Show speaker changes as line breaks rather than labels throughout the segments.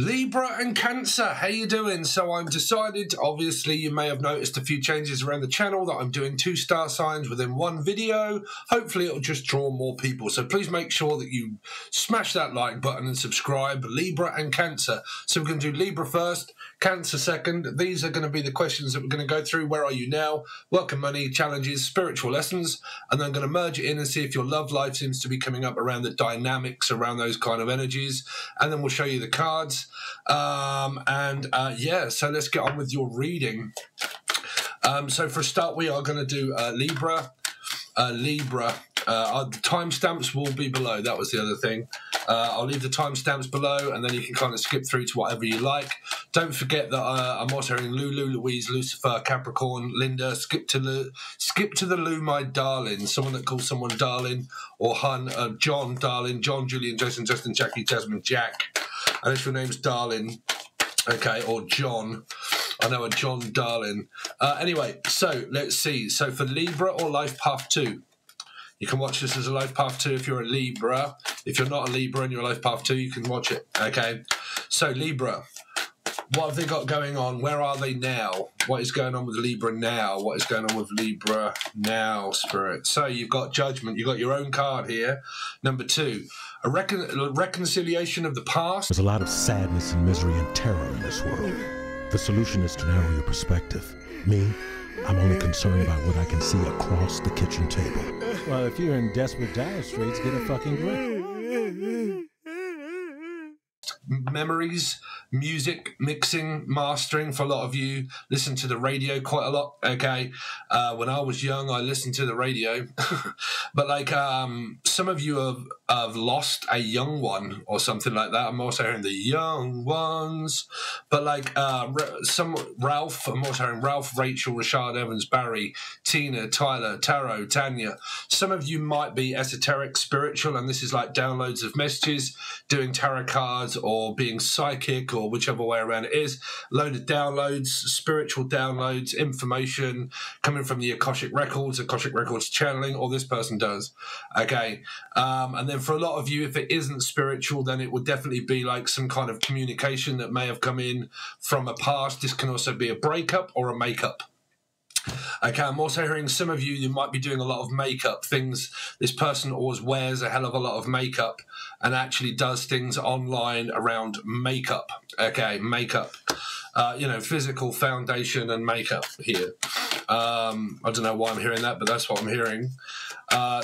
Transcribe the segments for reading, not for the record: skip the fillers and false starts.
Libra and Cancer, how you doing? So I've decided, obviously you may have noticed a few changes around the channel, that I'm doing 2 star signs within one video. Hopefully it'll just draw more people. So please make sure that you smash that like button and subscribe. Libra and Cancer. So we're going to do Libra first, Cancer second. These are going to be the questions that we're going to go through. Where are you now? Work and money, challenges, spiritual lessons. And then I'm going to merge it in and see if your love life seems to be coming up around the dynamics, around those kind of energies. And then we'll show you the cards. Yeah, so let's get on with your reading. So for a start, we are going to do Libra. The timestamps will be below. That was the other thing. I'll leave the timestamps below, and then you can kind of skip through to whatever you like. Don't forget that I'm also hearing Lulu, Louise, Lucifer, Capricorn, Linda. Skip to the Lou, my darling. Someone that calls someone darling or hun. John, darling. John, Julian, Jason, Justin, Jackie, Jasmine, Jack. And if your name's darling, okay, or John. I know a John darling. Anyway, so let's see. So for Libra or Life Path 2. You can watch this as a Life Path 2 if you're a Libra. If you're not a Libra and you're a Life Path 2, you can watch it, okay? So Libra, what have they got going on? Where are they now? What is going on with Libra now? What is going on with Libra now, Spirit? So you've got Judgment. You've got your own card here. Number 2, a reconciliation of the past.
There's a lot of sadness and misery and terror in this world. The solution is to narrow your perspective. Me, I'm only concerned about what I can see across the kitchen table.
Well, if you're in desperate dire straits, get a fucking grip.
Memories, music, mixing, mastering. For a lot of you, listen to the radio quite a lot, okay? When I was young, I listened to the radio. But like some of you have lost a young one or something like that. I'm also hearing the young ones. But like Ralph, I'm also hearing Ralph, Rachel, Rashad, Evans, Barry, Tina, Tyler, Taro, Tanya. Some of you might be esoteric, spiritual, and this is like downloads of messages, doing tarot cards, or being psychic, or whichever way around it is. Load of downloads, spiritual downloads, information coming from the Akashic Records channeling, or this person does, okay? And then for a lot of you, if it isn't spiritual, then it would definitely be like some kind of communication that may have come in from a past. This can also be a breakup or a makeup. Okay, I'm also hearing some of you might be doing a lot of makeup things. This person always wears a hell of a lot of makeup and actually does things online around makeup. Okay, makeup. You know, physical foundation and makeup here. I don't know why I'm hearing that, but that's what I'm hearing.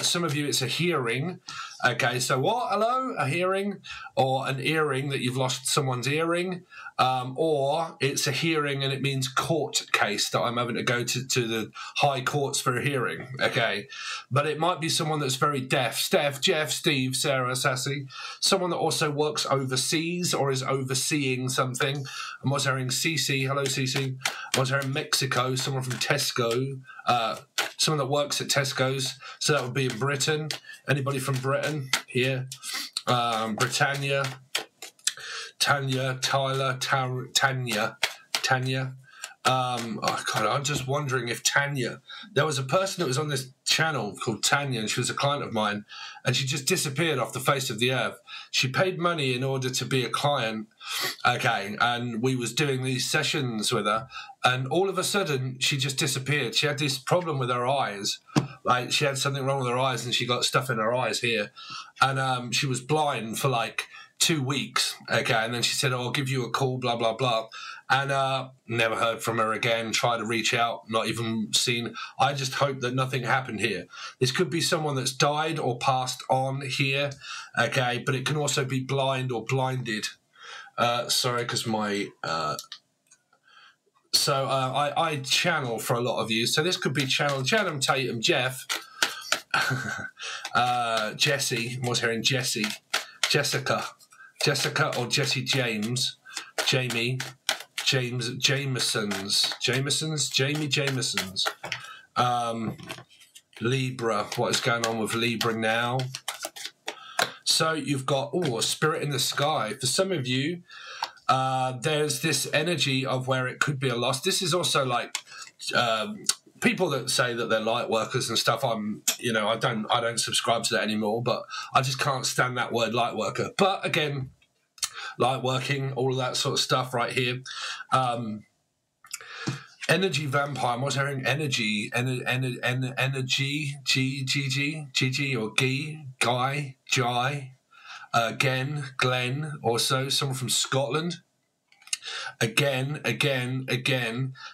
Some of you, it's a hearing. Okay, so what? Hello? A hearing or an earring that you've lost someone's earring, or it's a hearing and it means court case that I'm having to go to the high courts for a hearing, okay? But it might be someone that's very deaf. Steph, Jeff, Steve, Sarah, Sassy. Someone that also works overseas or is overseeing something. I'm also hearing Cece. Hello, Cece. I'm also hearing Mexico, someone from Tesco. Someone that works at Tesco's, so that would be in Britain. Anybody from Britain here? Britannia, Tanya, Tyler, Tanya. Oh God, I'm just wondering if Tanya. There was a person that was on this channel called Tanya, and she was a client of mine, and she just disappeared off the face of the earth. She paid money in order to be a client, okay, and we was doing these sessions with her, and all of a sudden she just disappeared. She had this problem with her eyes, like she had something wrong with her eyes, and she got stuff in her eyes here, and she was blind for like 2 weeks, okay, and then she said, oh, I'll give you a call, blah, blah, blah, and never heard from her again, tried to reach out, not even seen. I just hope that nothing happened here. This could be someone that's died or passed on here, okay, but it can also be blind or blinded. Sorry, because my... I channel for a lot of you, so this could be Channing Tatum, Jeff, Jesse, I was hearing Jesse, Jessica or Jesse James, Jamie Jamesons, Libra, what is going on with Libra now? So you've got, a spirit in the sky. For some of you, there's this energy of where it could be a loss. This is also like people that say that they're light workers and stuff. I don't subscribe to that anymore, but I just can't stand that word light worker. But again, light working, all of that sort of stuff right here. Energy vampire. I'm also hearing energy, energy, G, or Guy, Jai, Glenn, also someone from Scotland. Again.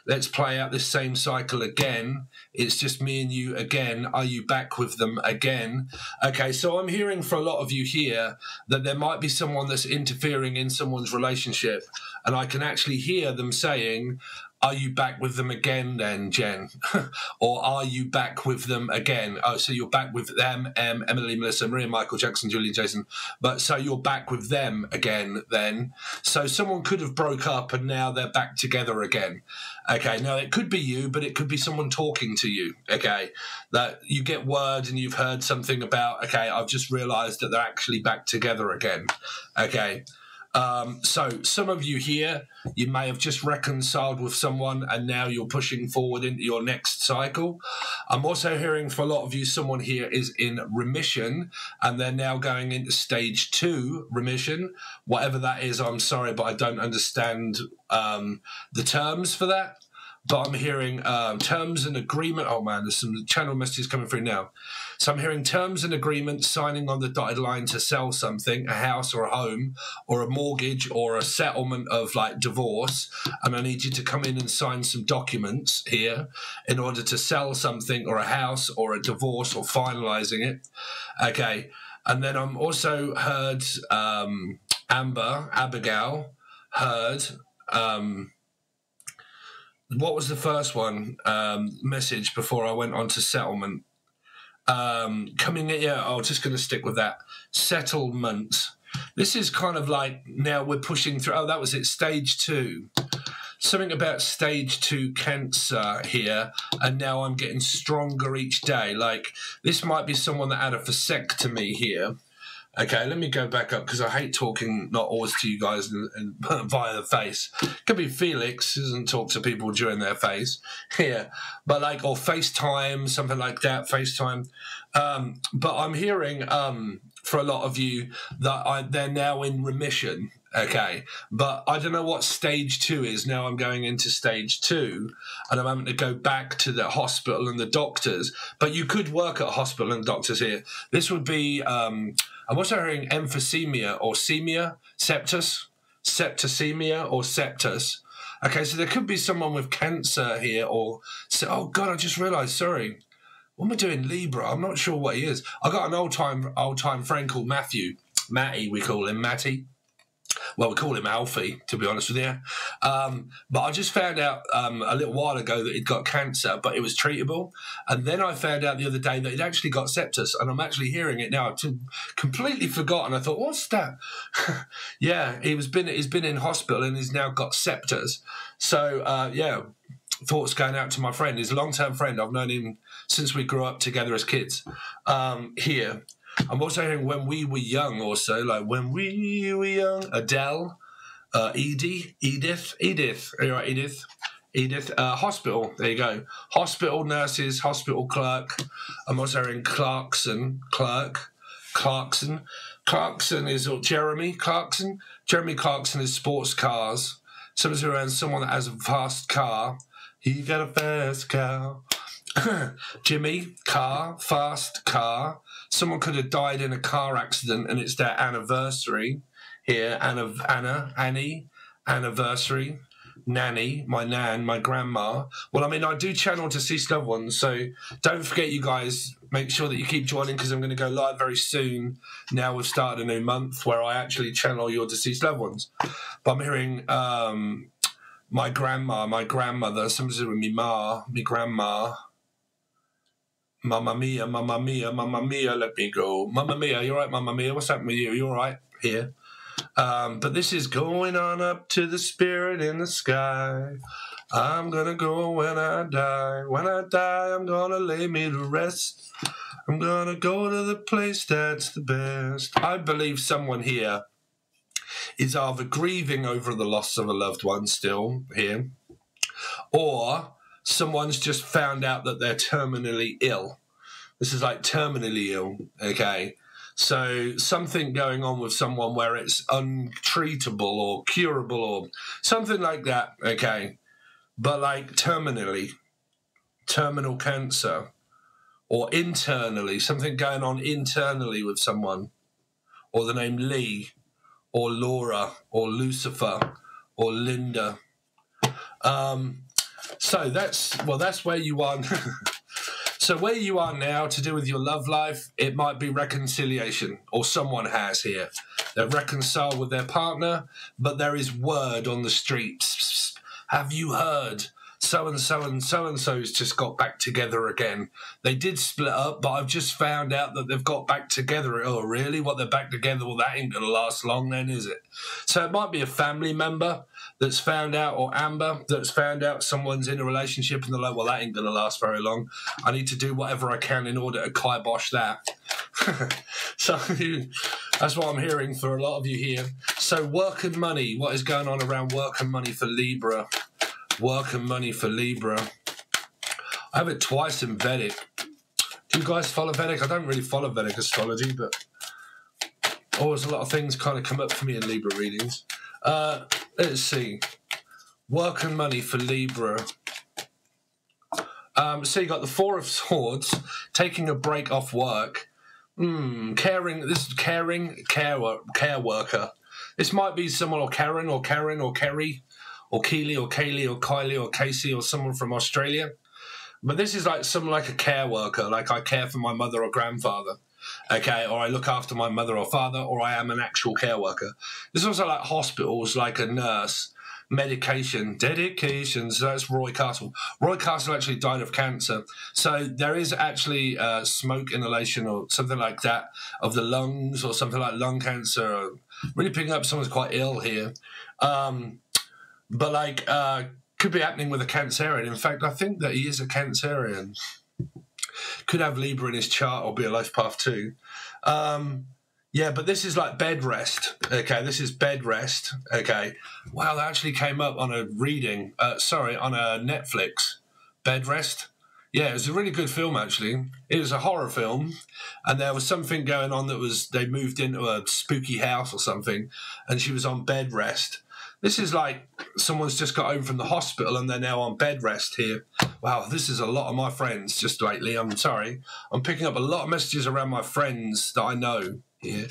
Let's play out this same cycle again. It's just me and you again. Are you back with them again? Okay, so I'm hearing for a lot of you here that there might be someone that's interfering in someone's relationship, and I can actually hear them saying, are you back with them again then, Jen? Or are you back with them again? Oh, so you're back with them, Emily, Melissa, Maria, Michael, Jackson, Julian, Jason. But so you're back with them again then. So someone could have broke up and now they're back together again. Okay, now it could be you, but it could be someone talking to you, okay? That you get word and you've heard something about, okay, I've just realised that they're actually back together again, okay? So some of you here, you may have just reconciled with someone and now you're pushing forward into your next cycle. I'm also hearing for a lot of you, someone here is in remission and they're now going into stage 2 remission. Whatever that is, I'm sorry, but I don't understand the terms for that. But I'm hearing terms and agreement. Oh, man, there's some channel messages coming through now. So I'm hearing terms and agreements, signing on the dotted line to sell something, a house or a home or a mortgage or a settlement of, like, divorce. And I need you to come in and sign some documents here in order to sell something or a house or a divorce or finalising it. Okay. And then I'm also heard Abigail, heard... what was the first one message before I went on to settlement? Coming in, yeah, I'm just going to stick with that. Settlement. This is kind of like now we're pushing through. Oh, that was it, stage 2. Something about stage 2 cancer here, and now I'm getting stronger each day. Like, this might be someone that had a vasectomy here. Okay, let me go back up because I hate talking not always to you guys and via the face. Could be Felix doesn't talk to people during their face here, but like, or FaceTime, something like that, FaceTime. But I'm hearing for a lot of you that they're now in remission. Okay, but I don't know what stage 2 is. Now I'm going into stage 2 and I'm having to go back to the hospital and the doctors. But you could work at a hospital and doctors here. This would be, I'm also hearing emphysema or semia, septus, septicemia or septus. Okay, so there could be someone with cancer here or, oh God, I just realised, sorry. What am I doing? Libra, I'm not sure what he is. I got an old time friend called Matthew. Matty, we call him, Matty. Well, we call him Alfie, to be honest with you. But I just found out a little while ago that he'd got cancer, but it was treatable. And then I found out the other day that he'd actually got septus, and I'm actually hearing it now. I've completely forgotten. I thought, what's that? Yeah, he's been in hospital and he's now got septus. So, yeah, thoughts going out to my friend. He's a long-term friend. I've known him since we grew up together as kids here. I'm also hearing when we were young also, like when we were young, Adele, Edith, are you right, Edith? Edith, hospital, there you go. Hospital nurses, hospital clerk. I'm also hearing Clarkson is Jeremy Clarkson. Jeremy Clarkson is sports cars. Someone's around someone that has a fast car. He got a fast car. Jimmy, car, fast car. Someone could have died in a car accident and it's their anniversary here. Annie, anniversary. Nanny, my nan, my grandma. Well, I mean, I do channel deceased loved ones, so don't forget, you guys, make sure that you keep joining because I'm going to go live very soon. Now we've started a new month where I actually channel your deceased loved ones. But I'm hearing my grandma, my grandmother, somebody's with me grandma. Mamma mia, mamma mia, mamma mia, let me go. Mamma mia, you all right, mamma mia? What's happening with you? You all right? Here. But this is going on up to the spirit in the sky. I'm gonna go when I die. When I die, I'm gonna lay me to rest. I'm gonna go to the place that's the best. I believe someone here is either grieving over the loss of a loved one still here, or someone's just found out that they're terminally ill. This is like terminally ill, okay? So something going on with someone where it's untreatable or curable or something like that, okay? But like terminal cancer, or internally, something going on internally with someone, or the name Lee, or Laura, or Lucifer, or Linda. So that's where you are. So where you are now to do with your love life, it might be reconciliation, or someone has here. They're reconciled with their partner, but there is word on the streets. Have you heard? So-and-so and so-and-so's just got back together again. They did split up, but I've just found out that they've got back together. Oh, really? What, they're back together? Well, that ain't going to last long then, is it? So it might be a family member that's found out, or Amber, that's found out someone's in a relationship and they're like, well, that ain't going to last very long. I need to do whatever I can in order to kibosh that. So that's what I'm hearing for a lot of you here. So work and money. What is going on around work and money for Libra? Work and money for Libra. I have it twice in Vedic. Do you guys follow Vedic? I don't really follow Vedic astrology, but always a lot of things kind of come up for me in Libra readings. Let's see. Work and money for Libra. So you got the Four of Swords, taking a break off work. Caring. This is care worker. This might be someone, or Karen, or Karen, or Kerry, or Keely, or Kaylee, or Kylie, or Casey, or someone from Australia. But this is like someone like a care worker, like I care for my mother or grandfather, okay, or I look after my mother or father, or I am an actual care worker. There's also like hospitals, like a nurse, medication, dedication. So that's Roy Castle. Roy Castle actually died of cancer. So there is actually smoke inhalation or something like that of the lungs, or something like lung cancer. Really picking up someone's quite ill here. But like, could be happening with a Cancerian. In fact, I think that he is a Cancerian. Could have Libra in his chart, or be a life path too. Yeah, but this is like bed rest. Okay, this is bed rest. Okay. Wow, that actually came up on a reading. On a Netflix. Bed rest. Yeah, it was a really good film, actually. It was a horror film, and there was something going on that was, they moved into a spooky house or something, and she was on bed rest. This is like someone's just got home from the hospital and they're now on bed rest here. Wow, this is a lot of my friends just lately. I'm sorry. I'm picking up a lot of messages around my friends that I know here.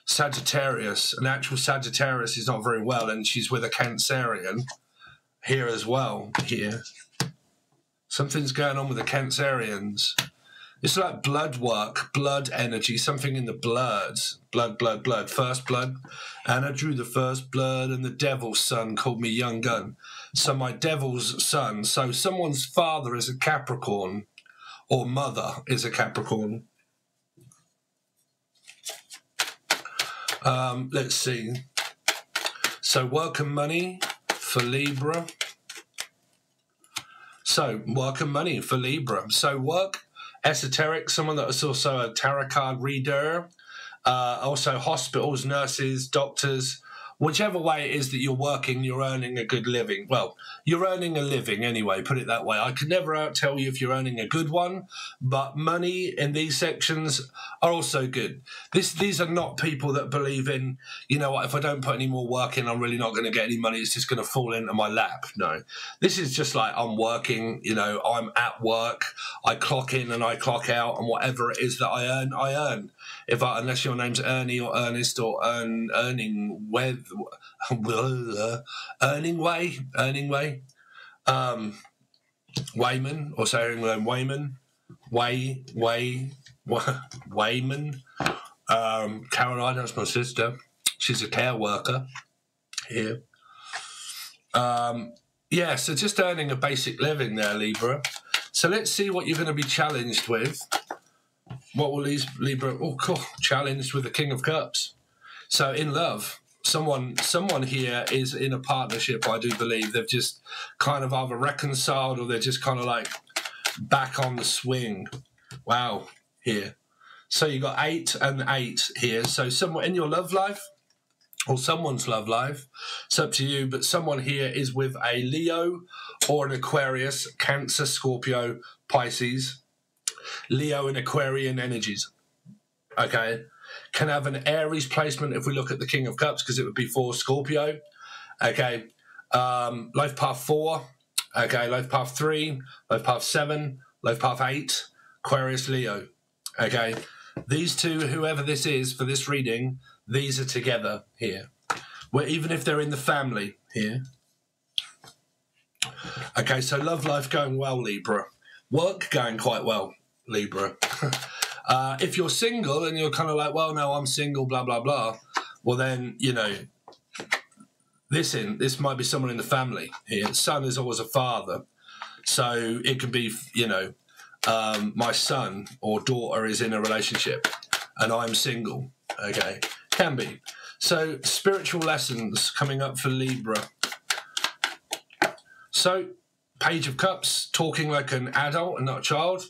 Sagittarius, an actual Sagittarius is not very well, and she's with a Cancerian here as well. Here. Something's going on with the Cancerians. It's like blood work, blood energy, something in the bloods. Blood, first blood. And I drew the first blood, and the devil's son called me young gun. So my devil's son, so someone's father is a Capricorn, or mother is a Capricorn. Let's see. So work and money for Libra. So work and money for Libra. So work, esoteric, someone that is also a tarot card reader, also hospitals, nurses, doctors, whichever way it is that you're working, you're earning a good living. Well, you're earning a living anyway, put it that way. I can never tell you if you're earning a good one, but money in these sections are also good. These are not people that believe in, you know what, if I don't put any more work in, I'm really not going to get any money. It's just going to fall into my lap. No, this is just like, I'm working, you know, I'm at work. I clock in and I clock out, and whatever it is that I earn, I earn. Unless your name's Ernie or Ernest or Earning Way, Wayman, or saying Wayman, Wayman. Caroline, that's my sister. She's a care worker here. Yeah, so just earning a basic living there, Libra. So let's see what you're going to be challenged with. What will Libra? Oh, cool. Challenged with the King of Cups. So in love, someone here is in a partnership. I do believe they've just kind of either reconciled, or they're just kind of like back on the swing. Wow, here. So you got 8 and 8 here. So someone in your love life, or someone's love life, it's up to you. But someone here is with a Leo or an Aquarius, Cancer, Scorpio, Pisces. Leo and Aquarian energies. Okay. can have an Aries placement if we look at the King of Cups, because it would be for Scorpio. Okay. Life path 4. Okay. Life path 3. Life path 7. Life path 8. Aquarius, Leo. Okay. These two, whoever this is for this reading, these are together here. Where even if they're in the family here. Okay, so love life going well, Libra. Work going quite well, Libra. If you're single and you're kind of like, well, no, I'm single, blah, blah, blah. Well, then, you know, this might be someone in the family here. Son is always a father. So it could be, you know, my son or daughter is in a relationship and I'm single. Okay, can be. So spiritual lessons coming up for Libra. So Page of Cups, talking like an adult and not a child,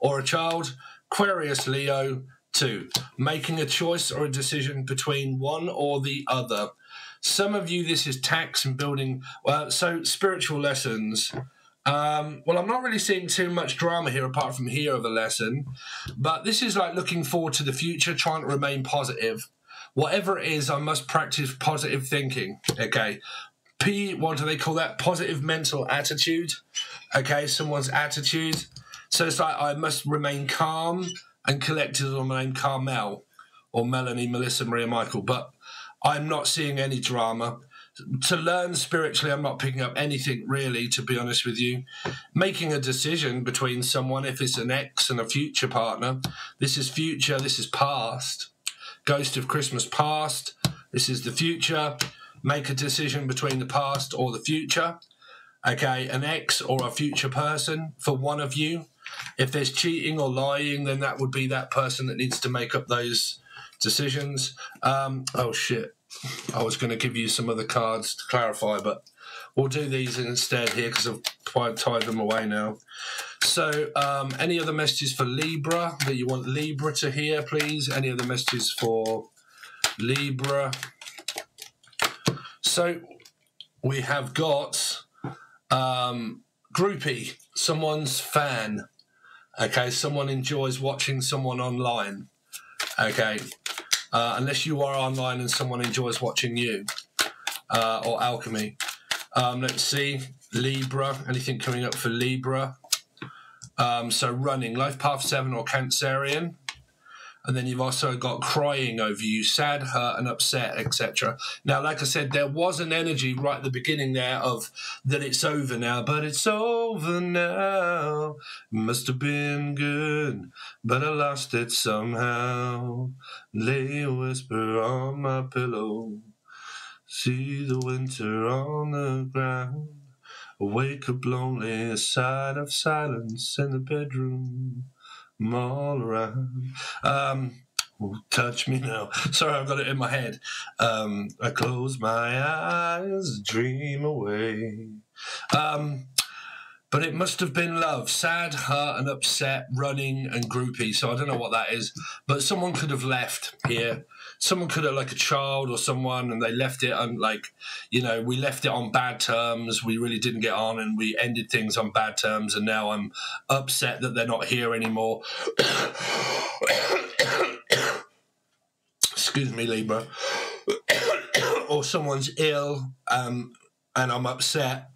or a child. Aquarius, Leo, 2. Making a choice or a decision between one or the other. Some of you, this is tax and building. Well, so spiritual lessons. Well, I'm not really seeing too much drama here apart from here of a lesson. But this is like looking forward to the future, trying to remain positive. Whatever it is, I must practice positive thinking, okay? What do they call that? Positive mental attitude, okay? Someone's attitude. So it's like I must remain calm and collected, or my name Carmel, or Melanie, Melissa, Maria, Michael. But I'm not seeing any drama. To learn spiritually, I'm not picking up anything really, to be honest with you. Making a decision between someone, if it's an ex and a future partner. This is future, this is past. Ghost of Christmas past. This is the future. Make a decision between the past or the future. Okay, an ex or a future person for one of you. If there's cheating or lying, then that would be that person that needs to make up those decisions. Oh, shit. I was going to give you some other cards to clarify, but we'll do these instead here because I've tied them away now. So any other messages for Libra that you want Libra to hear, please? Any other messages for Libra? So we have got groupie, someone's fan. Okay, someone enjoys watching someone online. Okay, unless you are online and someone enjoys watching you, or alchemy. Let's see, Libra, anything coming up for Libra? So running, life path 7 or Cancerian. And then you've also got crying over you, sad, hurt and upset, etc. Now, like I said, there was an energy right at the beginning there of that it's over now, but it's over now. Must have been good, but I lost it somehow. Lay a whisper on my pillow. See the winter on the ground. Wake up lonely, a sigh of silence in the bedroom. I'm all around. Touch me now. Sorry, I've got it in my head. I close my eyes, dream away. But it must have been love. Sad, hurt and upset, running and groupie. So I don't know what that is. But someone could have left here. Someone could have, like a child or someone, and they left it on, like, you know, we left it on bad terms. We really didn't get on and we ended things on bad terms. And now I'm upset that they're not here anymore. Excuse me, Libra. Or someone's ill and I'm upset.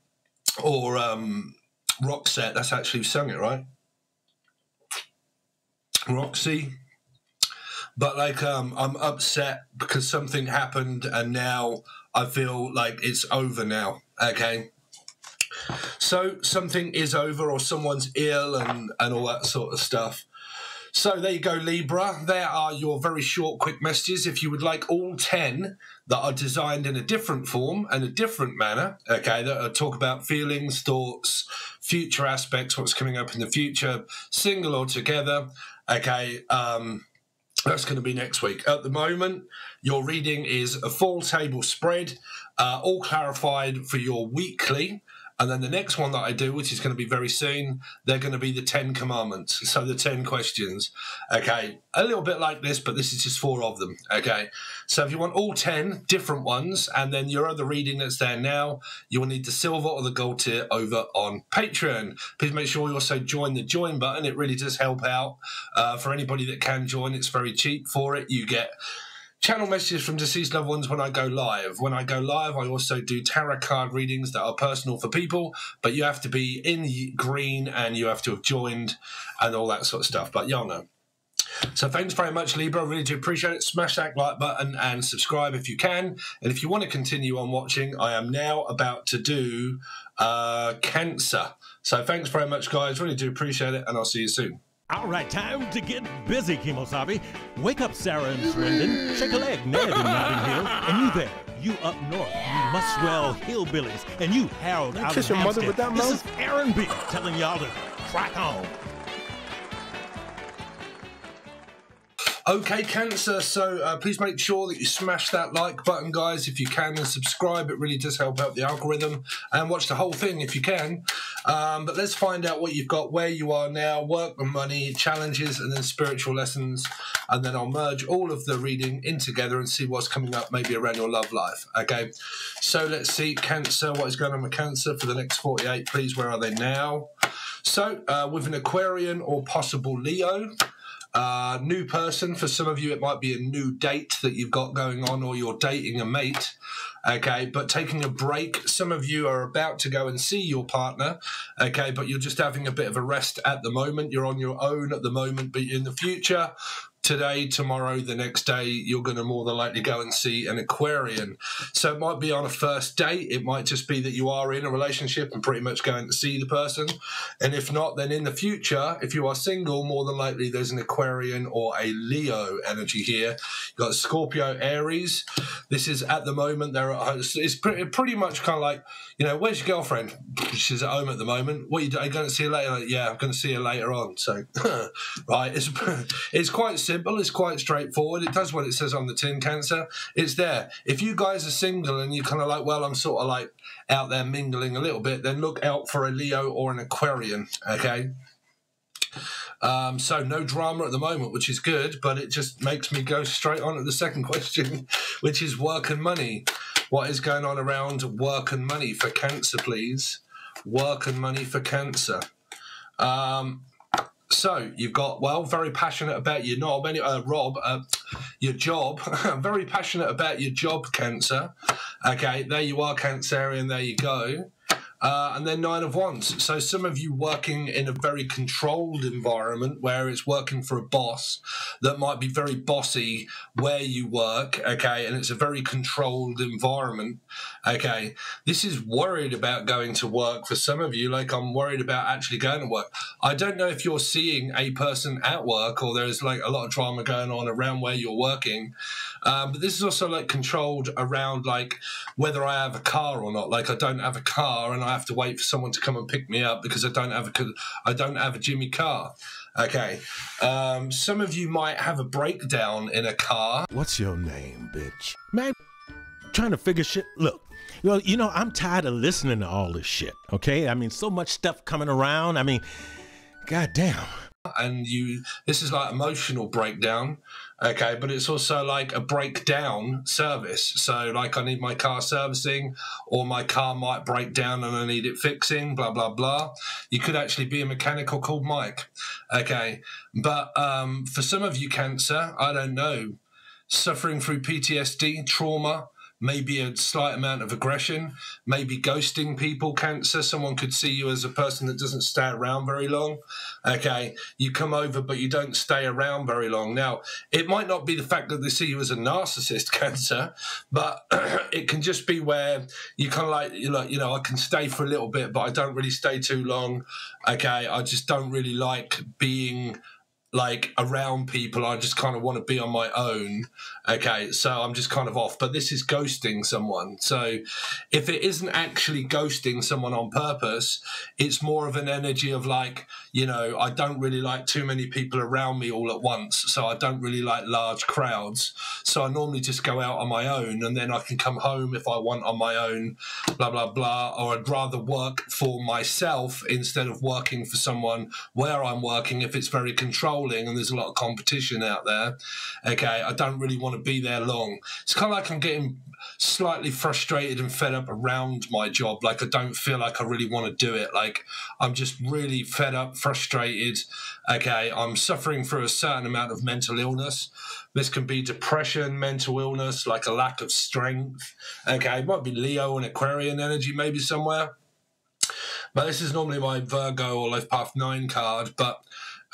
Or Roxette, that's actually sung it, right? Roxy. But like I'm upset because something happened and now I feel like it's over now, okay? So something is over or someone's ill and all that sort of stuff. So there you go, Libra. There are your very short, quick messages. If you would like all 10 that are designed in a different form and a different manner, okay, that talk about feelings, thoughts, future aspects, what's coming up in the future, single or together, okay, that's going to be next week. At the moment, your reading is a full table spread, all clarified for your weekly. And then the next one that I do, which is going to be very soon, they're going to be the 10 commandments. So the 10 questions. Okay. A little bit like this, but this is just 4 of them. Okay. So if you want all 10 different ones, and then your other reading that's there now, you will need the silver or the gold tier over on Patreon. Please make sure you also join the join button. It really does help out. For anybody that can join, it's very cheap for it. You get channel messages from deceased loved ones when I go live. When I go live, I also do tarot card readings that are personal for people, but you have to be in green and you have to have joined and all that sort of stuff. But y'all know. So thanks very much, Libra. I really do appreciate it. Smash that like button and subscribe if you can. And if you want to continue on watching, I am now about to do Cancer. So thanks very much, guys. Really do appreciate it, and I'll see you soon.
All right, time to get busy, Kemosabe. Wake up, Sarah and Swindon. Shake a leg, Ned in Notting Hill. And you there, you up north, you Muswell hillbillies. And you, Harold, out of Hampstead. This is Aaron B. telling y'all to crack on.
Okay, Cancer, so please make sure that you smash that like button, guys, if you can, and subscribe. It really does help out the algorithm. And watch the whole thing if you can. But let's find out what you've got, where you are now, work and money, challenges, and then spiritual lessons. And then I'll merge all of the reading in together and see what's coming up maybe around your love life. Okay, so let's see, Cancer, what is going on with Cancer for the next 48, please. Where are they now? So with an Aquarian or possible Leo. New person. For some of you, it might be a new date that you've got going on, or you're dating a mate. Okay, but taking a break. Some of you are about to go and see your partner. Okay, but you're just having a bit of a rest at the moment. You're on your own at the moment, but in the future, today, tomorrow, the next day, you're going to more than likely go and see an Aquarian. So it might be on a first date. It might just be that you are in a relationship and pretty much going to see the person. And if not, then in the future, if you are single, more than likely there's an Aquarian or a Leo energy here. You've got Scorpio, Aries. This is at the moment, it's pretty much kind of like, you know, where's your girlfriend? She's at home at the moment. What are you going to see her later? Like, yeah, I'm going to see her later on. So, right, it's quite simple. It's quite straightforward. It does what it says on the tin, Cancer. It's there. If you guys are single and you're kind of like, well, I'm sort of like out there mingling a little bit, then look out for a Leo or an Aquarian, okay? So no drama at the moment, which is good, but it just makes me go straight on to the second question, which is work and money. What is going on around work and money for Cancer, please? Work and money for Cancer. So you've got, well, very passionate about your your job. Very passionate about your job, Cancer. Okay, there you are, Cancerian. There you go. And then 9 of Wands. So some of you working in a very controlled environment where it's working for a boss that might be very bossy where you work, okay, and it's a very controlled environment, okay. This is worried about going to work for some of you, like I'm worried about actually going to work. I don't know if you're seeing a person at work or there's like a lot of drama going on around where you're working, but this is also like controlled around like whether I have a car or not. Like I don't have a car and I have to wait for someone to come and pick me up because I don't have a Jimmy car. Okay. Some of you might have a breakdown in a car.
What's your name, bitch?
Man, trying to figure shit. Look, well, you know, I'm tired of listening to all this shit, okay? I mean, so much stuff coming around. I mean, goddamn.
And this is like emotional breakdown, okay, but it's also like a breakdown service. So like I need my car servicing, or my car might break down and I need it fixing, blah blah blah. You could actually be a mechanical called Mike, okay. But for some of you, Cancer, I don't know, suffering through PTSD, trauma, maybe a slight amount of aggression, maybe ghosting people, Cancer. Someone could see you as a person that doesn't stay around very long. Okay, you come over, but you don't stay around very long. Now, it might not be the fact that they see you as a narcissist, Cancer, but it can just be where you kind of like, you know, I can stay for a little bit, but I don't really stay too long. Okay, I just don't really like being like around people. I just kind of want to be on my own. Okay, so I'm just kind of off. But this is ghosting someone. So if it isn't actually ghosting someone on purpose, it's more of an energy of like you know, I don't really like too many people around me all at once, so I don't really like large crowds. So I normally just go out on my own, and then I can come home if I want on my own, blah, blah, blah. Or I'd rather work for myself instead of working for someone where I'm working if it's very controlling and there's a lot of competition out there. Okay, I don't really want to be there long. It's kind of like I'm getting slightly frustrated and fed up around my job. Like, I don't feel like I really want to do it. Like, I'm just really fed up, frustrated. Okay, I'm suffering through a certain amount of mental illness. This can be depression, mental illness, like a lack of strength. Okay, it might be Leo and Aquarian energy maybe somewhere. But this is normally my Virgo or Life Path 9 card. But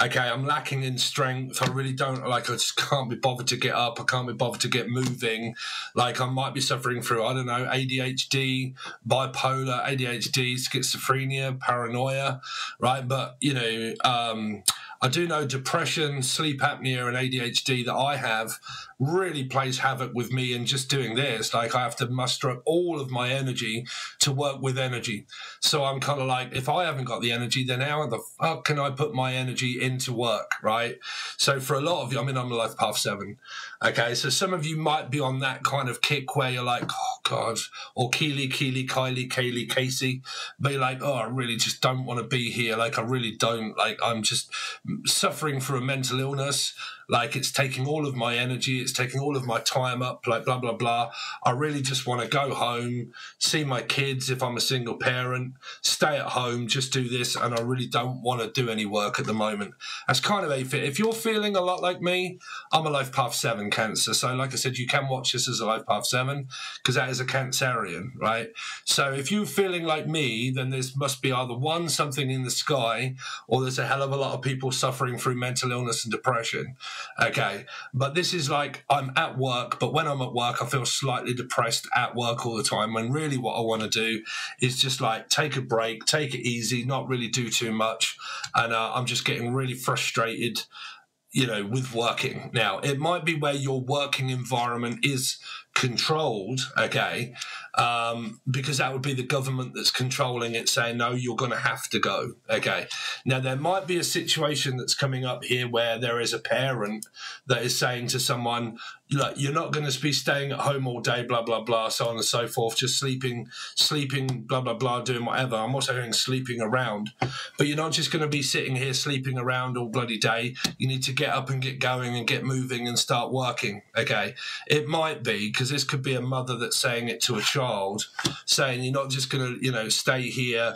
okay, I'm lacking in strength. I really don't, like, I just can't be bothered to get up. I can't be bothered to get moving. Like, I might be suffering through, I don't know, ADHD, bipolar, ADHD, schizophrenia, paranoia, right? But, you know, I do know depression, sleep apnea, and ADHD that I have really plays havoc with me. And just doing this, like, I have to muster up all of my energy to work with energy. So I'm kind of like, if I haven't got the energy, then how the fuck can I put my energy into work, right? So for a lot of you, I mean, I'm a Life Path 7. Okay, so some of you might be on that kind of kick where you're like, oh, God, or Kylie, Kaylee, Casey, be like, oh, I really just don't want to be here. Like, I really don't. Like, I'm just suffering through a mental illness. Like, it's taking all of my energy. It's taking all of my time up, like, blah, blah, blah. I really just want to go home, see my kids if I'm a single parent, stay at home, just do this, and I really don't want to do any work at the moment. That's kind of a fit. If you're feeling a lot like me, I'm a Life Path 7 Cancer. So, like I said, you can watch this as a Life Path 7 because that is a Cancerian, right? So if you're feeling like me, then there must be either one, something in the sky, or there's a hell of a lot of people suffering through mental illness and depression. Okay, but this is like, I'm at work, but when I'm at work, I feel slightly depressed at work all the time, when really what I want to do is just like take a break, take it easy, not really do too much. And I'm just getting really frustrated, you know, with working. Now, it might be where your working environment is controlled, okay, because that would be the government that's controlling it, saying, no, you're going to have to go, okay. Now, there might be a situation that's coming up here where there is a parent that is saying to someone, look, you're not going to be staying at home all day, blah, blah, blah, so on and so forth, just sleeping, blah, blah, blah, doing whatever. I'm also hearing sleeping around. But you're not just going to be sitting here sleeping around all bloody day. You need to get up and get going and get moving and start working, okay? It might be, because this could be a mother that's saying it to a child, saying you're not just going to, you know, stay here,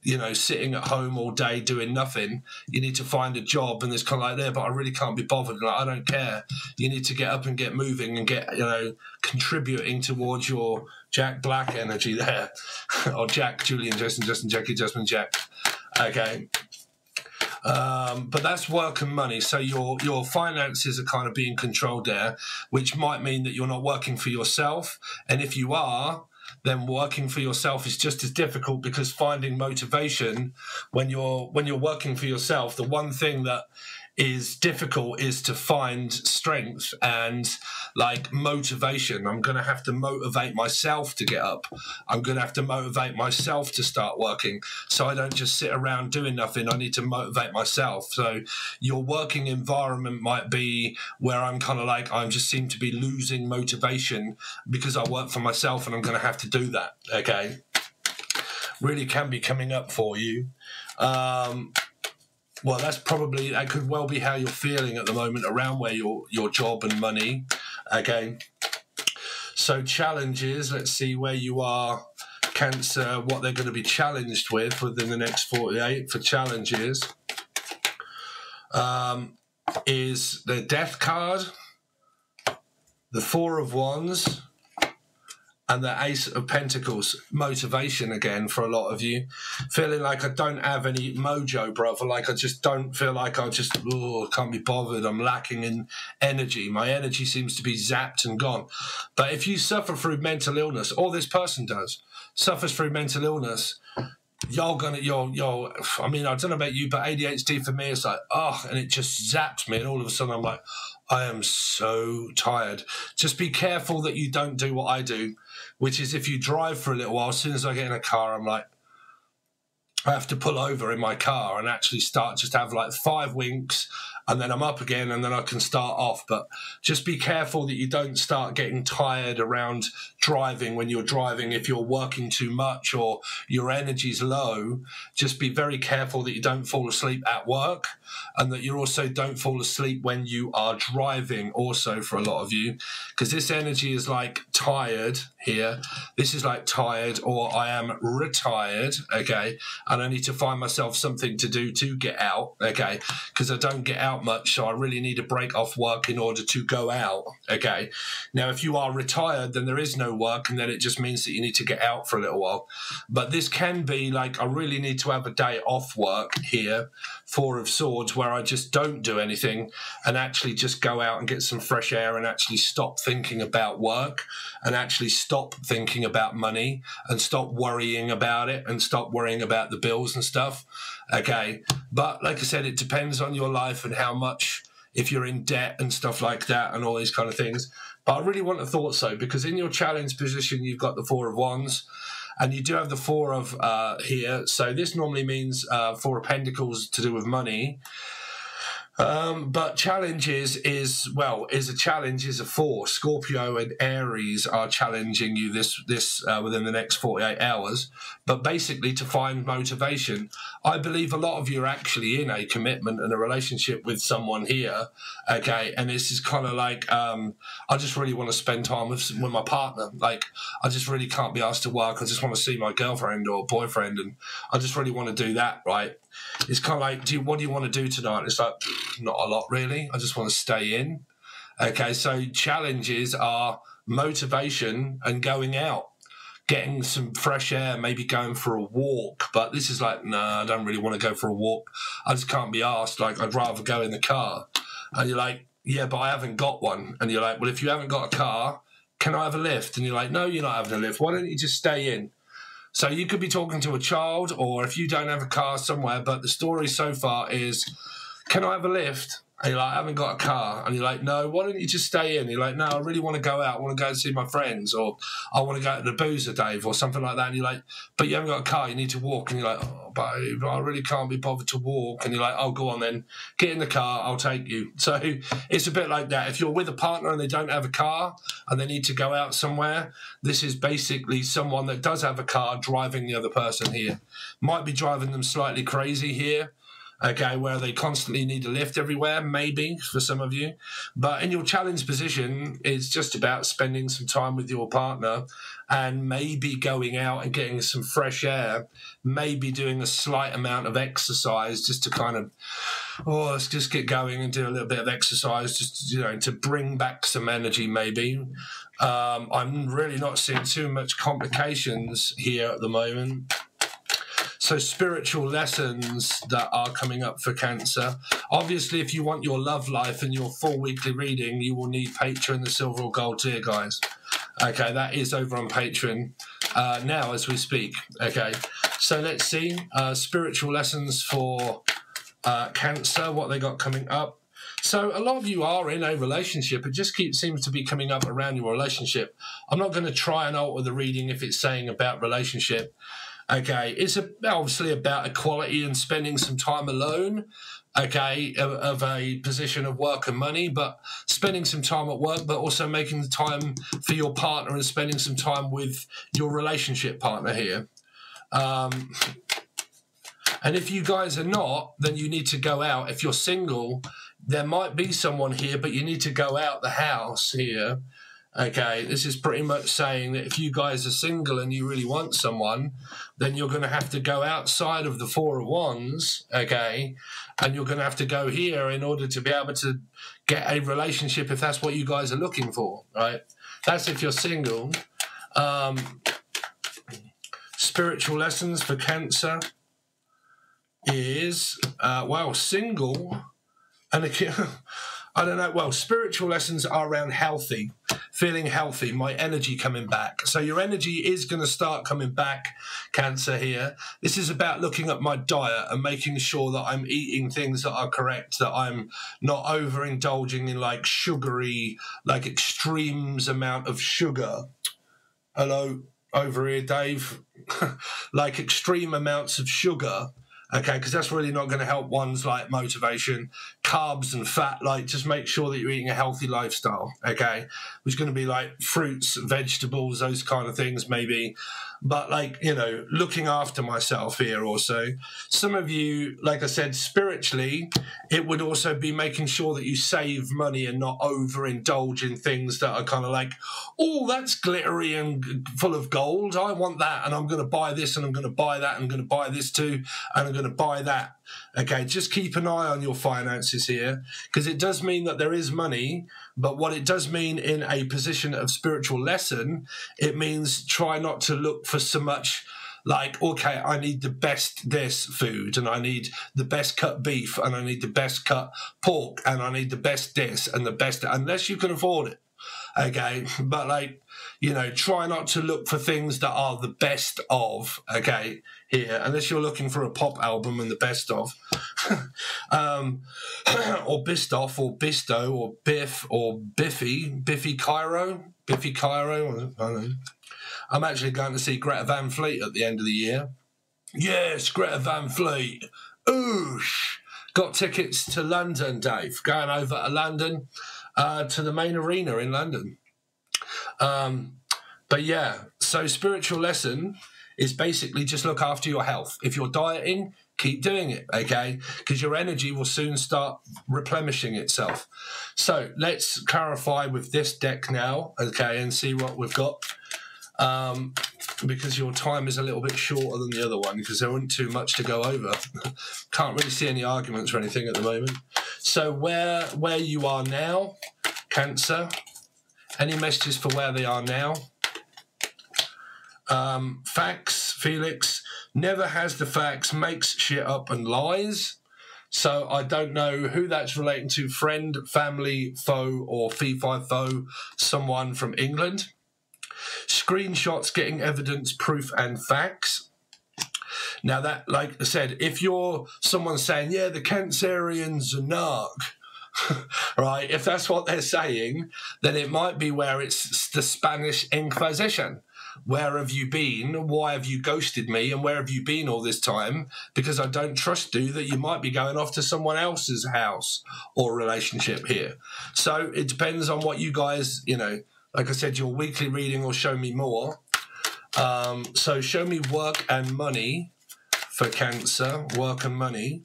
you know, sitting at home all day doing nothing. You need to find a job, and there's kind of like, there, but I really can't be bothered. Like, I don't care. You need to get up and get moving and get, you know, contributing towards your Jack Black energy there, or Jack, Julian, Justin, Jackie, Jasmine, Jack. Okay. But that's work and money. So your finances are kind of being controlled there, which might mean that you're not working for yourself. And if you are, then working for yourself is just as difficult, because finding motivation when you're working for yourself, the one thing that is difficult is to find strength and like motivation. I'm going to have to motivate myself to get up. I'm going to have to motivate myself to start working. So I don't just sit around doing nothing. I need to motivate myself. So your working environment might be where I'm kind of like, I just seem to be losing motivation because I work for myself, and I'm going to have to do that. Okay. Really can be coming up for you. Well, that could well be how you're feeling at the moment around where your job and money. Okay. So challenges, let's see where you are, Cancer, what they're going to be challenged with within the next 48 for challenges. Is the Death card, the Four of Wands, and the Ace of Pentacles. Motivation again for a lot of you. Feeling like I don't have any mojo, brother. Like I just don't feel like I can't be bothered. I'm lacking in energy. My energy seems to be zapped and gone. But if you suffer through mental illness, or this person suffers through mental illness, I mean, I don't know about you, but ADHD for me is like, and it just zaps me. And all of a sudden I'm like, I am so tired. Just be careful that you don't do what I do, which is if you drive for a little while, as soon as I get in a car, I'm like, I have to pull over in my car and actually start, just have like 5 winks, and then I'm up again, and then I can start off. But just be careful that you don't start getting tired around driving when you're driving. If you're working too much or your energy's low, just be very careful that you don't fall asleep at work, and that you also don't fall asleep when you are driving also, for a lot of you, because this energy is like tired here. This is like tired, or I am retired, okay, and I need to find myself something to do to get out, okay, because I don't get out much, so I really need a break off work in order to go out, okay. Now, if you are retired, then there is no work, and then it just means that you need to get out for a little while. But this can be like, I really need to have a day off work here, 4 of Swords, where I just don't do anything and actually just go out and get some fresh air and actually stop thinking about work and actually stop thinking about money and stop worrying about it and stop worrying about the bills and stuff, okay. But like I said, it depends on your life and how much, if you're in debt and stuff like that and all these kind of things. But I really want to thought so, because in your challenge position, you've got the 4 of Wands, and you do have the 4 of here. So this normally means 4 of Pentacles to do with money. But challenges is a challenge is a 4. Scorpio and Aries are challenging you this within the next 48 hours. But basically to find motivation. I believe a lot of you are actually in a commitment and a relationship with someone here, okay? And this is kind of like, I just really want to spend time with my partner. Like, I just really can't be asked to work. I just want to see my girlfriend or boyfriend, and I just really want to do that, right? It's kind of like, what do you want to do tonight? It's like, not a lot, really. I just want to stay in. Okay, so challenges are motivation and going out, getting some fresh air, maybe going for a walk. But this is like, no, I don't really want to go for a walk. I just can't be asked. Like, I'd rather go in the car. And you're like, yeah, but I haven't got one. And you're like, well, if you haven't got a car, can I have a lift? And you're like, no, you're not having a lift. Why don't you just stay in? So you could be talking to a child, or if you don't have a car somewhere, but the story so far is, can I have a lift? And you're like, I haven't got a car. And you're like, no, why don't you just stay in? You're like, no, I really want to go out. I want to go and see my friends, or I want to go to the boozer, Dave, or something like that. And you're like, but you haven't got a car. You need to walk. And you're like, oh, babe, I really can't be bothered to walk. And you're like, oh, go on then. Get in the car. I'll take you. So it's a bit like that. If you're with a partner and they don't have a car and they need to go out somewhere, this is basically someone that does have a car driving the other person here. Might be driving them slightly crazy here. Okay, where they constantly need a lift everywhere, maybe, for some of you. But in your challenge position, it's just about spending some time with your partner and maybe going out and getting some fresh air, maybe doing a slight amount of exercise just to kind of, oh, let's just get going and do a little bit of exercise, just, you know, to bring back some energy maybe. I'm really not seeing too much complications here at the moment. So spiritual lessons that are coming up for Cancer. Obviously, if you want your love life and your full weekly reading, you will need Patreon, the silver or gold tier, guys. Okay, that is over on Patreon now as we speak. Okay, so let's see. Spiritual lessons for Cancer, what they got coming up. So a lot of you are in a relationship. It just seems to be coming up around your relationship. I'm not going to try and alter the reading if it's saying about relationship. Okay, it's obviously about equality and spending some time alone, okay, of a position of work and money, but spending some time at work, but also making the time for your partner and spending some time with your relationship partner here. And if you guys are not, then you need to go out. If you're single, there might be someone here, but you need to go out the house here. Okay, this is pretty much saying that if you guys are single and you really want someone, then you're going to have to go outside of the 4 of Wands, okay, and you're going to have to go here in order to be able to get a relationship if that's what you guys are looking for, right? That's if you're single. Spiritual lessons for Cancer is, well, single and I don't know. Well, spiritual lessons are around healthy, feeling healthy, my energy coming back. So your energy is going to start coming back, Cancer here. This is about looking at my diet and making sure that I'm eating things that are correct, that I'm not overindulging in like sugary, like extremes amount of sugar. Hello. over here, Dave, like extreme amounts of sugar, okay, because that's really not going to help one's like motivation. Carbs and fat, like just make sure that you're eating a healthy lifestyle, okay, which is going to be like fruits, vegetables, those kind of things maybe. But like, you know, looking after myself here also. Some of you, like I said, spiritually, it would also be making sure that you save money and not overindulge in things that are kind of like, oh, that's glittery and full of gold. I want that, and I'm going to buy this, and I'm going to buy that, and I'm going to buy this too, and I'm going to buy that. Okay, just keep an eye on your finances here, because it does mean that there is money, but what it does mean in a position of spiritual lesson, it means try not to look for so much like, okay, I need the best this food, and I need the best cut beef, and I need the best cut pork, and I need the best this and the best, unless you can afford it. Okay, but like, you know, try not to look for things that are the best of, okay, here, unless you're looking for a pop album and the best of, or Bistoff, or Bisto, or Biff, or Biffy Cairo, I don't know. I'm actually going to see Greta Van Fleet at the end of the year. Yes, Greta Van Fleet. Oosh. Got tickets to London, Dave. Going over to London, to the main arena in London. But yeah, so spiritual lesson is basically just look after your health. If you're dieting, keep doing it, okay? Because your energy will soon start replenishing itself. So let's clarify with this deck now, okay, and see what we've got. Because your time is a little bit shorter than the other one, because there wasn't too much to go over. Can't really see any arguments or anything at the moment. So where you are now, Cancer, any messages for where they are now? Facts, Felix, never has the facts, makes shit up and lies. So I don't know who that's relating to, friend, family, foe, or fee-fi foe, someone from England. Screenshots, getting evidence, proof, and facts. Now that, like I said, if you're someone saying, yeah, the Cancerians are narc, right, if that's what they're saying, then it might be where it's the Spanish Inquisition. Where have you been? Why have you ghosted me? And where have you been all this time? Because I don't trust you that you might be going off to someone else's house or relationship here. So it depends on what you guys, you know, like I said, your weekly reading will show me more. So show me work and money for Cancer, work and money.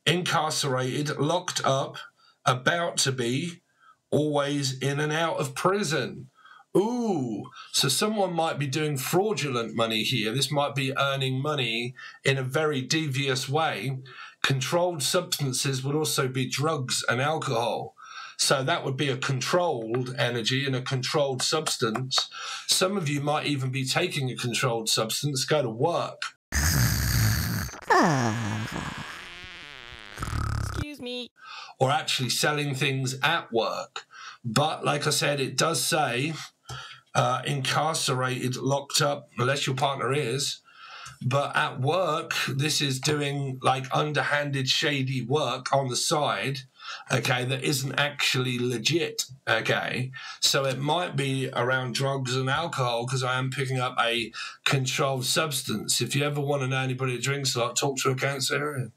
Incarcerated, locked up, about to be, always in and out of prison. Ooh, so someone might be doing fraudulent money here. This might be earning money in a very devious way. Controlled substances would also be drugs and alcohol. So that would be a controlled energy and a controlled substance. Some of you might even be taking a controlled substance, go to work.
Excuse me.
Or actually selling things at work. But like I said, it does say incarcerated, locked up, unless your partner is. But at work, this is doing like underhanded, shady work on the side, okay, that isn't actually legit, okay? So it might be around drugs and alcohol, because I am picking up a controlled substance. If you ever want to know anybody that drinks a lot, talk to a Cancerian.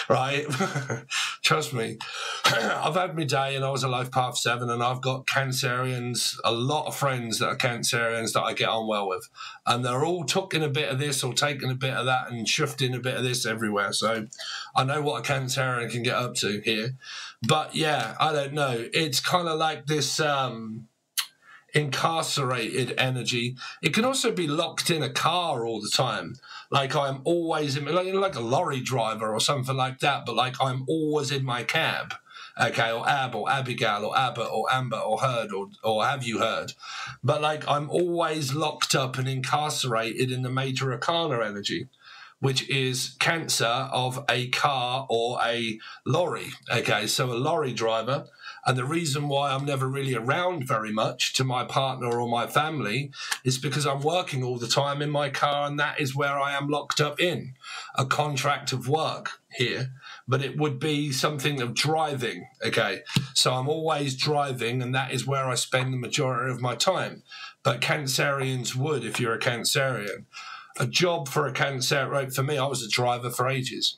Right? Trust me. I've had my day and I was a life path 7, and I've got Cancerians, a lot of friends that are Cancerians that I get on well with, and they're all tucking a bit of this or taking a bit of that and shifting a bit of this everywhere. So I know what a Cancerian can get up to here. But yeah, I don't know, it's kind of like this incarcerated energy. It can also be locked in a car all the time. Like I'm always in, like a lorry driver or something like that, but like I'm always in my cab, okay, or Ab or Abigail or Abbott or Amber or Heard or Have You Heard? But like I'm always locked up and incarcerated in the Major Arcana energy, which is cancer of a car or a lorry. Okay, so a lorry driver. And the reason why I'm never really around very much to my partner or my family is because I'm working all the time in my car, and that is where I am locked up in a contract of work here. But it would be something of driving, okay? So I'm always driving, and that is where I spend the majority of my time. But Cancerians would, if you're a Cancerian. A job for a Cancer, right? For me, I was a driver for ages,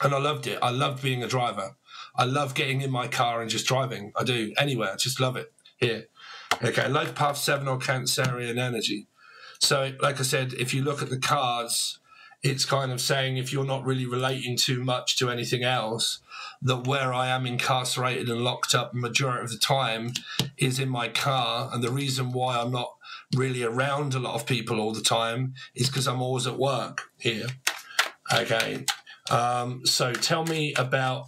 and I loved it. I loved being a driver. I love getting in my car and just driving. I do, anywhere. I just love it. Here. Okay, Life Path 7 or Cancerian energy. So, like I said, if you look at the cards, it's kind of saying if you're not really relating too much to anything else, that where I am incarcerated and locked up the majority of the time is in my car. And the reason why I'm not really around a lot of people all the time is because I'm always at work here. Okay. So tell me about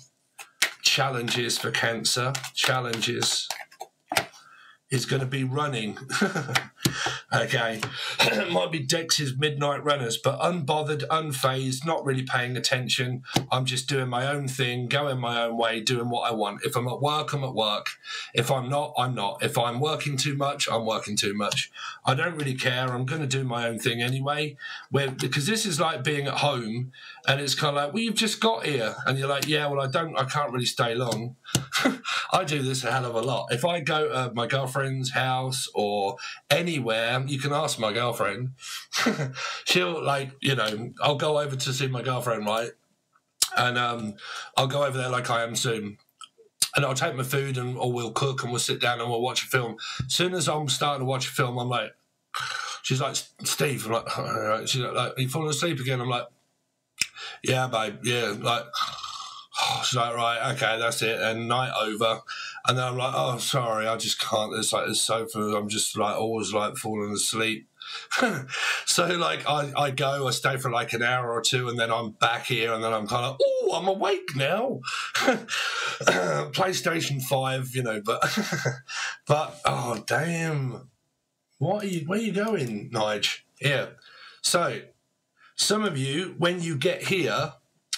challenges for Cancer. Challenges is going to be running. Okay. It might be Dex's Midnight Runners, but unbothered, unfazed, not really paying attention. I'm just doing my own thing, going my own way, doing what I want. If I'm at work, I'm at work. If I'm not, I'm not. If I'm working too much, I'm working too much. I don't really care. I'm going to do my own thing anyway. Because this is like being at home, and it's kind of like, well, you've just got here. And you're like, yeah, well, I can't really stay long. I do this a hell of a lot. If I go to my girlfriend's house or anywhere, you can ask my girlfriend. She'll, like, you know, I'll go over to see my girlfriend, right? And I'll go over there like I am soon. And I'll take my food, or we'll cook, and we'll sit down and we'll watch a film. As soon as I'm starting to watch a film, I'm like, she's like, Steve. I'm like, all right. She's like, are you falling asleep again? I'm like, yeah, babe, yeah. Like, she's like, right, okay, that's it. And night over. And then I'm like, oh, sorry, I just can't. It's like this sofa. I'm just like always like falling asleep. So like I go, I stay for like an hour or two, and then I'm back here, and then I'm kind of, oh, I'm awake now. PlayStation 5, you know, but oh damn, where are you going, Nige? Here. So some of you, when you get here,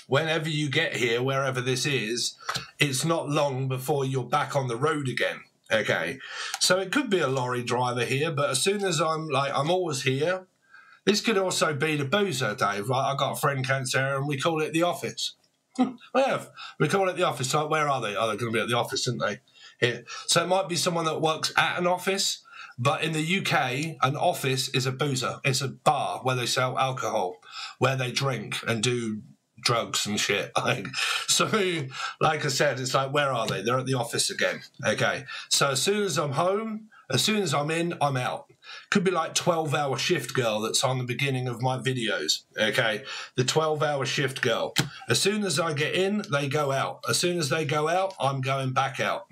whenever you get here, wherever this is, it's not long before you're back on the road again. Okay, so it could be a lorry driver here, but as soon as I'm always here. This could also be the boozer, Dave. Right? I've got a friend, Cancer, and we call it the office. We call it the office. Like, where are they? Oh, they're going to be at the office, aren't they? Here. So it might be someone that works at an office, but in the UK, an office is a boozer. It's a bar where they sell alcohol, where they drink and do drugs and shit. So, like I said, it's like, where are they? They're at the office again. Okay. So as soon as I'm home, as soon as I'm in, I'm out. Could be like 12-hour shift girl that's on the beginning of my videos. Okay. The 12-hour shift girl. As soon as I get in, they go out. As soon as they go out, I'm going back out.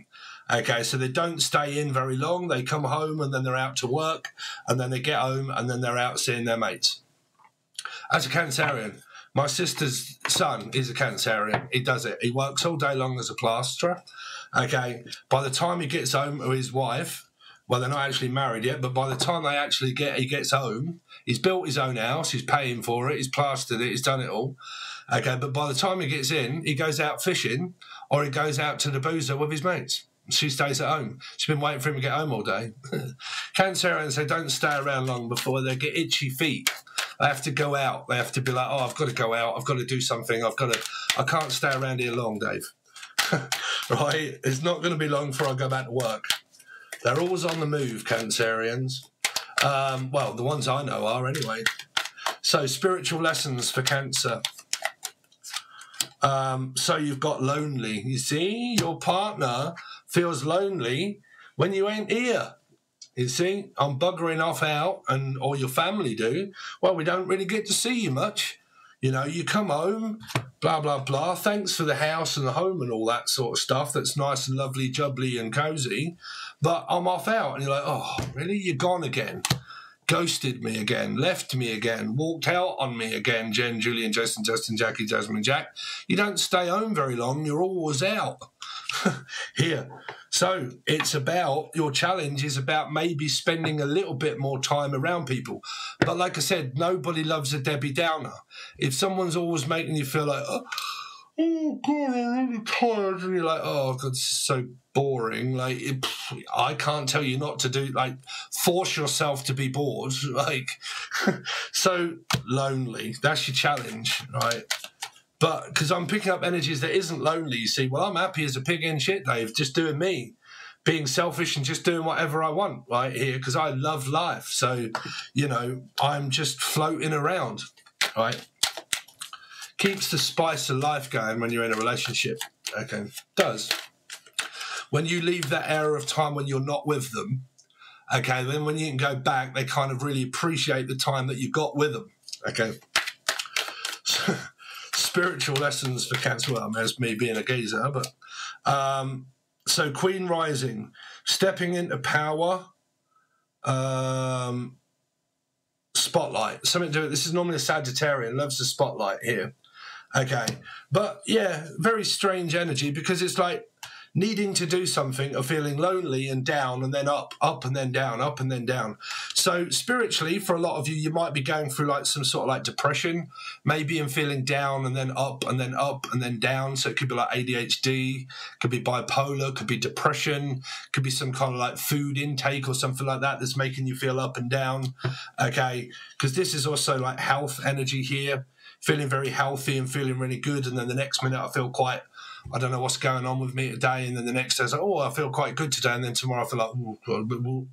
Okay, so they don't stay in very long. They come home and then they're out to work, and then they get home and then they're out seeing their mates. As a Cancerian, my sister's son is a Cancerian. He does it. He works all day long as a plasterer. Okay, by the time he gets home to his wife, well, they're not actually married yet, but by the time he gets home, he's built his own house, he's paying for it, he's plastered it, he's done it all. Okay, but by the time he gets in, he goes out fishing or he goes out to the boozer with his mates. She stays at home. She's been waiting for him to get home all day. Cancerians, they don't stay around long before they get itchy feet. They have to go out. They have to be like, oh, I've got to go out. I've got to do something. I can't stay around here long, Dave. Right? It's not going to be long before I go back to work. They're always on the move, Cancerians. Well, the ones I know are anyway. So, spiritual lessons for Cancer. So you've got lonely. You see, your partner feels lonely when you ain't here. You see, I'm buggering off out, or your family do. Well, we don't really get to see you much. You know, you come home, blah, blah, blah. Thanks for the house and the home and all that sort of stuff. That's nice and lovely, jubbly and cozy. But I'm off out. And you're like, oh, really? You're gone again. Ghosted me again, left me again, walked out on me again, Jen, Julian, Justin, Jackie, Jasmine, Jack. You don't stay home very long. You're always out. here. So it's about, your challenge is about maybe spending a little bit more time around people. But like I said, nobody loves a Debbie Downer. If someone's always making you feel like, oh God, I'm really tired, and you're like, oh God, this is so boring. Like, I can't tell you not to do, like, force yourself to be bored. Like, so lonely. That's your challenge, right? But because I'm picking up energies that isn't lonely, you see. Well, I'm happy as a pig in shit, Dave, just doing me, being selfish and just doing whatever I want right here, because I love life. So, you know, I'm just floating around, right? Keeps the spice of life going when you're in a relationship. Okay, does. When you leave that era of time when you're not with them, okay, then when you can go back, they kind of really appreciate the time that you got with them. Okay. Spiritual lessons for Cancer. Well, there's me being a geezer, but so Queen Rising, stepping into power, spotlight, something to do. This is normally a Sagittarian, loves the spotlight here. Okay, but yeah, very strange energy, because it's like needing to do something or feeling lonely and down and then up and then down, up and then down. So spiritually, for a lot of you, you might be going through like some sort of like depression, maybe, and feeling down and then up and then up and then down. So it could be like ADHD, could be bipolar, could be depression, could be some kind of like food intake or something like that that's making you feel up and down. Okay, because this is also like health energy here, feeling very healthy and feeling really good. And then the next minute I feel quite, I don't know what's going on with me today. And then the next day I say, oh, I feel quite good today. And then tomorrow I feel like, oh, God, a bit more.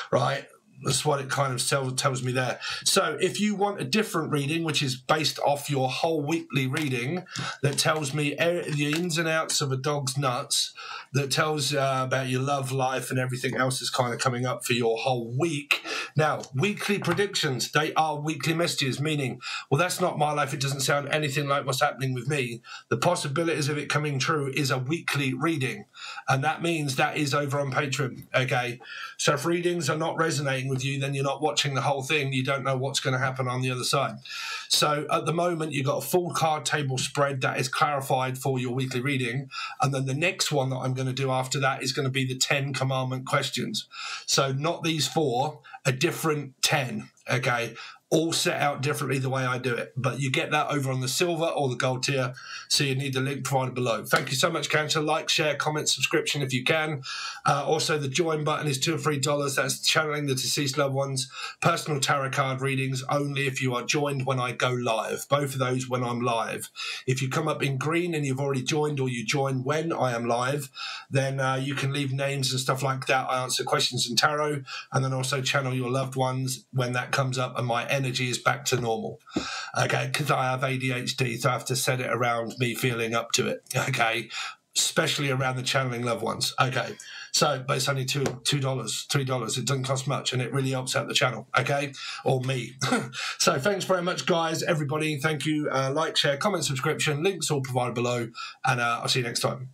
Right? That's what it kind of tells me there. So if you want a different reading, which is based off your whole weekly reading, that tells me the ins and outs of a dog's nuts, that tells about your love life and everything else that's kind of coming up for your whole week. Now, weekly predictions, they are weekly messages, meaning, well, that's not my life. It doesn't sound anything like what's happening with me. The possibilities of it coming true is a weekly reading. And that means that is over on Patreon, okay? So if readings are not resonating with you, then you're not watching the whole thing. You don't know what's going to happen on the other side. So at the moment, you've got a full card table spread that is clarified for your weekly reading. And then the next one that I'm going to do after that is going to be the 10 commandment questions. So not these 4, a different 10, okay? All set out differently the way I do it. But you get that over on the silver or the gold tier, so you need the link provided below. Thank you so much, Cancer. Like, share, comment, subscription if you can. Also, the join button is $2 or $3. That's channeling the deceased loved ones. Personal tarot card readings only if you are joined when I go live. Both of those when I'm live. If you come up in green and you've already joined, or you join when I am live, then you can leave names and stuff like that. I answer questions in tarot, and then also channel your loved ones when that comes up, and my energy is back to normal. Okay, because I have ADHD, so I have to set it around me feeling up to it. Okay, especially around the channeling loved ones. Okay, so but it's only $2, $3. It doesn't cost much, and it really helps out the channel. Okay, or me. So thanks very much, guys, everybody. Thank you. Like, share, comment, subscription. Links all provided below, and I'll see you next time.